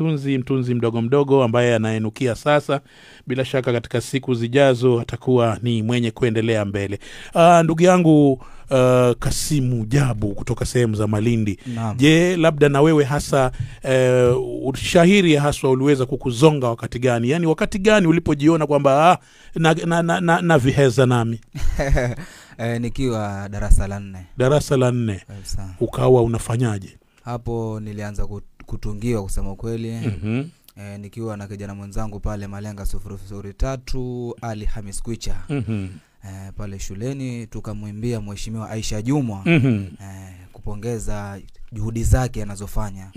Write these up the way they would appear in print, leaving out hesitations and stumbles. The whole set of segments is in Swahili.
mtunzi mdogo mdogo ambaye anaenukia sasa. Bila shaka katika siku zijazo atakuwa ni mwenye kuendelea mbele. Ndugu yangu Kasimu Jabu kutoka sehemu za Malindi. Naam. Je, labda na wewe hasa ushahiri haswa uliweza kukuzonga wakati gani? Yani wakati gani ulipojiona kwamba na viheza nami? Nikiwa darasa la 4. Darasa la 4. Ukawa unafanyaje? Hapo nilianza kutungiwa kusema kweli. Nikiwa na kijana mwenzangu pale Malenga 003 Ali Hamis Kwicha. Pale shuleni tukamwimbia Mheshimiwa Aisha Jumwa kupongeza juhudi zake anazofanya.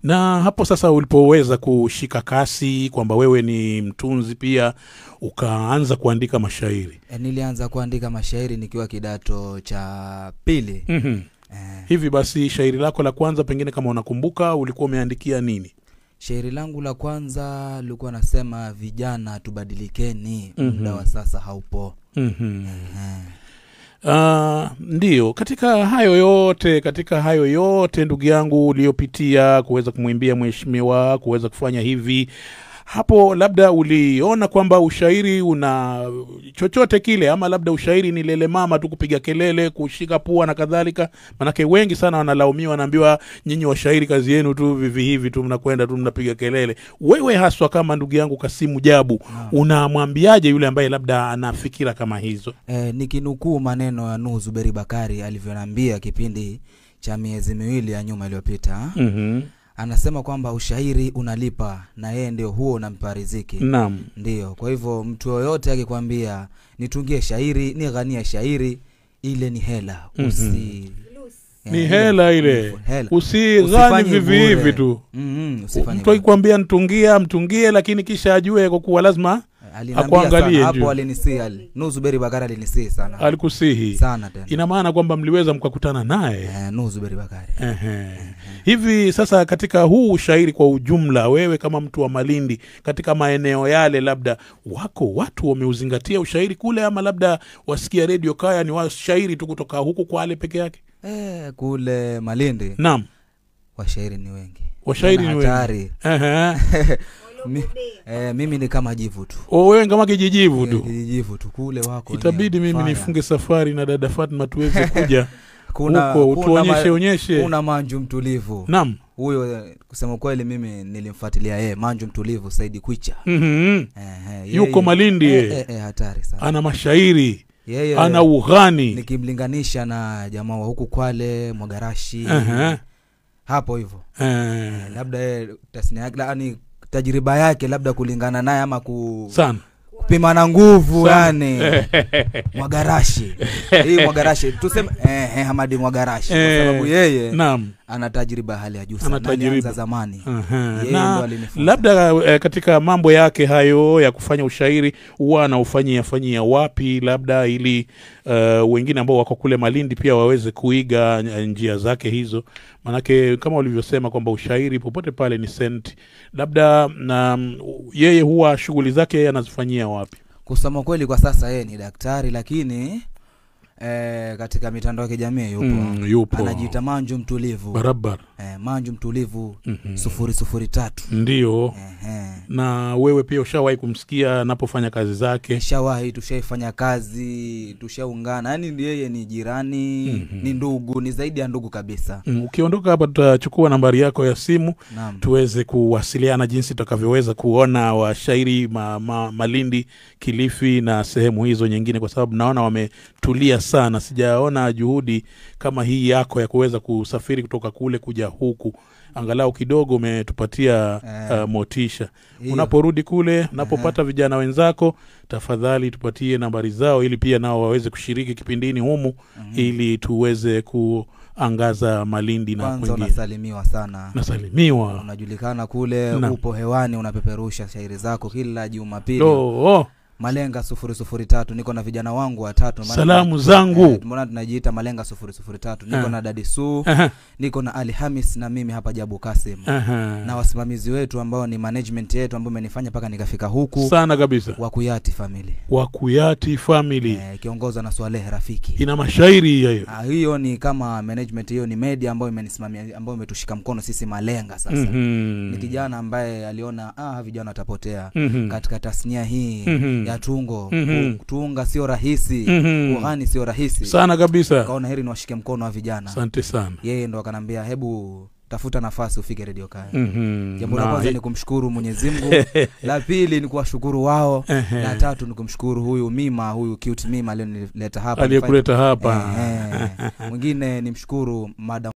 Na hapo sasa ulipoweza kushika kasi kwamba wewe ni mtunzi pia, ukaanza kuandika mashairi? Nilianza kuandika mashairi nikiwa kidato cha 2. Hivi basi shairi lako la kwanza pengine kama unakumbuka ulikuwa umeandikia nini? Shairi langu la kwanza lilikuwa nasema vijana tubadilikeni, muda wa sasa haupo. Ndio, katika hayo yote ndugu yangu uliopitia kuweza kumwimbia mheshimiwa, kuweza kufanya hivi, hapo labda uliona kwamba ushairi una chochote kile, ama labda ushairi ni lele mama tu kupiga kelele, kushika pua na kadhalika? Manake wengi sana wanalaumiwa, wanaambiwa nyinyi washairi kazi yenu tu vivi hivi tu, mnakwenda tu mnapiga kelele. Wewe haswa kama ndugu yangu Kasimu Jabu, unamwambiaje yule ambaye labda anafikira kama hizo? Nikinukuu maneno ya Nuhu Zuberi Bakari alivyoniambia kipindi cha miezi 2 ya nyuma iliyopita. Anasema kwamba ushairi unalipa na yeye ndio huo unampa riziki. Naam. Ndio. Kwa hivyo mtu yoyote akikwambia nitungie shairi, nighania shairi, ile ni hela. Ni hela ile. Usighani vivi hivi tu. Mtu akikwambia mtungie, lakini kisha ajue kwa kuwa lazima akuangalie. Hapo alinisihi Nuhu Zuberi Bakari, alinisihi sana. Alikusihi sana tena. Ina maana kwamba mliweza mkakutana naye Nuhu Zuberi Bakari. Hivi sasa katika huu shairi kwa ujumla, wewe kama mtu wa Malindi, katika maeneo yale labda wako watu wameuzingatia ushairi kule, ama labda wasikia Radio Kaya ni washairi tu kutoka huku Kwale peke yake? Kule Malindi. Naam. Washairi ni wengi. Washairi ni wengi. Mimi ni kama jivu tu. Wewe kama kijijivu tu. Kijijivu tu kule wako. Itabidi mimi nifunge safari na dada Fatma tuweze kuja. Tuonyeshe. Kuna Manju Mtulivu. Naam. Huyo kusema kweli mimi nilimfuatilia yeye, Manju Mtulivu Saidi Kwicha. Yuko Malindi. Hatari sana. Ana mashairi. Ana ughani. Nikimlinganisha na jamaa wa huku Kwale, Mwagarashi. Hapo hivyo. Labda tasnia yake, yani tajriba yake labda kulingana naye ama sana kupima na nguvu yani. Mwagarashi. Hii Mwagarashi tuseme Hamadi Mwagarashi kwa sababu yeye ana tajriba hali ya juu sana, anaanza zamani. Na labda katika mambo yake hayo ya kufanya ushairi huwa anaufanyia wapi, labda ili wengine ambao wako kule Malindi pia waweze kuiga njia zake hizo? Manake kama ulivyosema kwamba ushairi popote pale ni senti, labda yeye huwa shughuli zake anazifanyia wapi? Kusema kweli kwa sasa yeye ni daktari, lakini katika mitandao ya kijamii yupo. Anajiita Manju Mtulivu. Barabara. Manju Mtulivu 003. Ndio. Na wewe pia ushawahi kumsikia anapofanya kazi zake? Nishawahi, tushaifanya kazi, tushaungana. Yaani yeye ni jirani, ni ndugu, ni zaidi ya ndugu kabisa. Ukiondoka hapa tutachukua nambari yako ya simu. Tuweze kuwasiliana jinsi tutakavyoweza kuona washairi Malindi, Kilifi na sehemu hizo nyingine, kwa sababu naona wametulia sana. Sijaona juhudi kama hii yako ya kuweza kusafiri kutoka kule kuja huku. Angalau kidogo umetupatia motisha. Unaporudi kule, unapopata vijana wenzako, tafadhali tupatie nambari zao ili pia nao waweze kushiriki kipindini humu, ili tuweze kuangaza Malindi na kwingine. Kwanza unasalimiwa sana. Nasalimiwa. Unajulikana kule, upo hewani, unapeperusha shairi zako kila Jumapili. Malenga 003, niko na vijana wangu watatu. Salamu zangu. Mbona tunajiita Malenga 003? Niko na Daddy Su, niko na Ali Hamis na mimi hapa Jabu Kasim. Na wasimamizi wetu ambao ni management yetu ambao imenifanya paka nikafika huku. Sana kabisa. Wakuyati family. Wakuyati family. Kiongozwa na Swaleh Rafiki. Ina mashairi hiyo. Hiyo ni kama management, hiyo ni media ambayo imenisimamia, ambayo imetushika mkono sisi Malenga sasa. Ni kijana ambaye aliona vijana watapotea katika tasnia hii ya tungo. Kutunga sio rahisi, kughani sio rahisi. Sana kabisa. Kaona heri niwashike mkono wa vijana. Asante sana. Yeye ndo akanambia hebu tafuta nafasi ufike Radio Kaya. Jambo la kwanza ni kumshukuru Mwenyezi Mungu, la pili ni kuwashukuru wao, la tatu ni kumshukuru huyu Mima, huyu cute Mima aliyonileta hapa. Aliyekuleta hapa. Mwingine ni mshukuru Madam